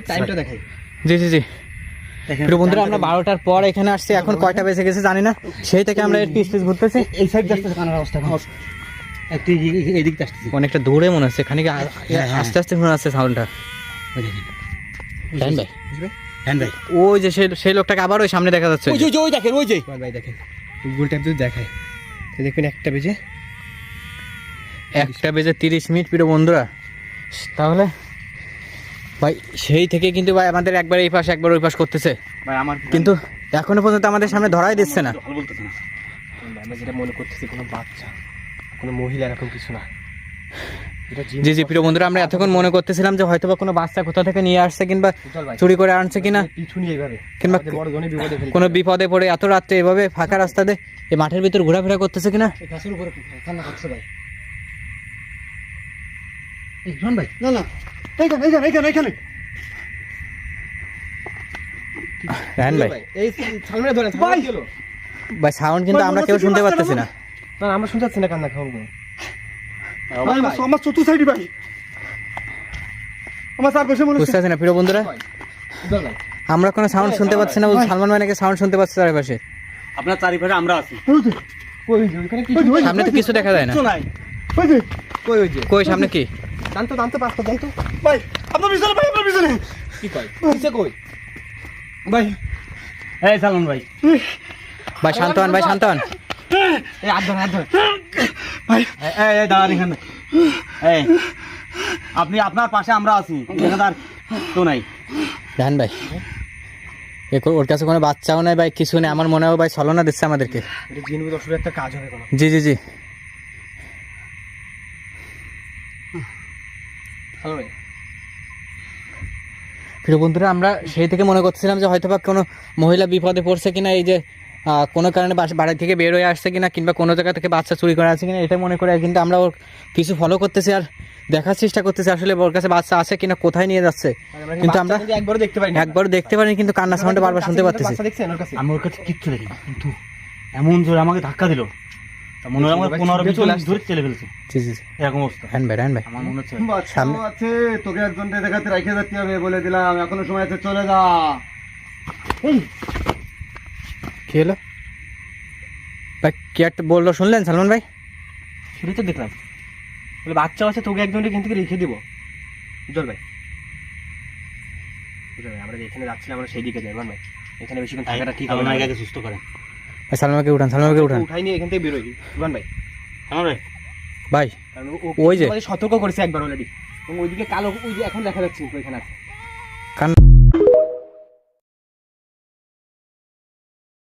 টাইমটা দেখাই। জি জি জি বন্ধুরা, আমরা 12টার পর এখানে আসছি, এখন কয়টা বেজে গেছে জানি না, সেই থেকে আমরা পিস পিস ঘুরতেছি। এই সাইড আসতেছে কানার অবস্থা একটু এদিক আসতেছে, অনেকটা দূরে মনে হচ্ছে, খানিক আস্তে আস্তে শোনা যাচ্ছে সাউন্ডটা। ভাই হ্যাঁ ভাই, ওই যে সেই লোকটাকে আবার ওই সামনে দেখা যাচ্ছে। ওই যে ওই দেখেন, ওই যে ভাই দেখেন গুগল ট্যাপ যদি দেখায় দেখবেন 1টা বেজে 1:30 প্রিয় বন্ধুরা। তাহলে ভাই সেই থেকে কিন্তু ভাই আমাদের একবার এই পাশ একবার ওই পাশ করতেছে ভাই, আমার কিন্তু এখনো পর্যন্ত আমাদের সামনে ধরাই দিচ্ছে না। ভালো বলতেছে না, আমরা যেটা মনে করতেছি কোনো বাচ্চা, কোনো মহিলা, এরকম কিছু না। জি জি প্রিয় বন্ধুরা, আমরা এতক্ষণ মনে করতেছিলাম যে হয়তো বা কোনো বাচ্চা কোথা থেকে নিয়ে আসছে কিংবা চুরি করে আনছে কিনা, কিংবা কোনো বিপদে পড়ে এত রাত্রে এভাবে ফাঁকা রাস্তাতে এই মাঠের ভিতর ঘোরাফেরা করতেছে কিনা। ভাই না না, এইখানে রায়হান ভাই, এই সালমানে ধরে ভাই ভাই সাউন্ড কিন্তু আমরা কেউ শুনতে পাচ্ছি না। না আমরা শুনতে পাচ্ছি না কান্না খাওয়া। আমার চতুর্থ সাইডে ভাই, আমার চারপাশে মনে বুঝতে পারছি না প্রিয় বন্ধুরা, আমরা কোনো সাউন্ড শুনতে পাচ্ছি না। সালমান ভাই নাকি সাউন্ড শুনতে পাচ্ছে চারিপাশে। আপনার চারিপাশে আমরা আছি, সামনে তো কিছু দেখা যায় না। কই সামনে কি জানতো পাঁচটা জানতো ভাই, আপনার পিছনে ভাই, আপনার পিছনে কি কয় কিসে কই ভাই। এই সালমান ভাই, ভাই শান্ত হন, ভাই শান্ত হন। এই হাত ধরে ভাই, এই দাঁড়ান এখানে। এই আপনি, আপনার পাশে আমরা আছি, এখানে আর তো নাই। রায়হান ভাই, ওর কাছে কোনো বাচ্চাও নাই ভাই, কিছু নেই। আমার মনে হয় ভাই ছলনা দিচ্ছে আমাদেরকে। এটা জিন দর্শকের একটা কাজ হবে কোনো। জি জি জি হ্যালো ভাই, প্রিয় বন্ধুরা, আমরা সেই থেকে মনে করছিলাম যে হয়তো বা কোনো মহিলা বিপদে পড়ছে কিনা, এই যে কোনো কারণে বাড়ি থেকে বের হয়ে আসছে কিনা, কিংবা কোনো জায়গা থেকে বাচ্চা চুরি করে আছে কিনা, এটা মনে করে কিন্তু আমরা ওর কিছু ফলো করতেছি আর দেখার চেষ্টা করতেছি আসলে ওর কাছে বাচ্চা আছে কিনা, কোথায় নিয়ে যাচ্ছে। কিন্তু আমরা একবারও দেখতে পারিনি, কিন্তু কান্না সাউন্ডটা বারবার শুনতে পাচ্ছি। আমি ওর কাছে কিচ্ছু দেখিনি, কিন্তু এমন জোরে আমাকে ধাক্কা দিল, মনে হয় আমার 15-20 মিনিট ধরে চলে ফেলছে। জি জি এরকম অবস্থা। রায়হান ভাই আমার মনে হচ্ছে সামনে আছে, তোকে একজনকে দেখাতে রাখে যেতে হবে বলে দিলাম, এখনো সময় আছে, চলে যা। কি হলো ভাই, কি একটা বললো শুনলেন সালমান ভাই? শুরু তো দেখলাম বলে বাচ্চা আছে, তোকে একজনকে এখান থেকে রেখে দিব। চল ভাই, আমরা এখানে যাচ্ছিলাম, আমরা সেই দিকে যাই ভাই, এখানে বেশিক্ষণ থাকাটা ঠিক হবে না, আগে সুস্থ করেন। ভাই সালমানকে উঠান, উঠাই নিয়ে এখান থেকে বেরোই রুবান ভাই। আমার ভাই ভাই কারণ ওই যে সতর্ক করেছে একবার অলরেডি, এবং ওইদিকে কালো, ওই যে এখন দেখা যাচ্ছে ওইখানে আছে।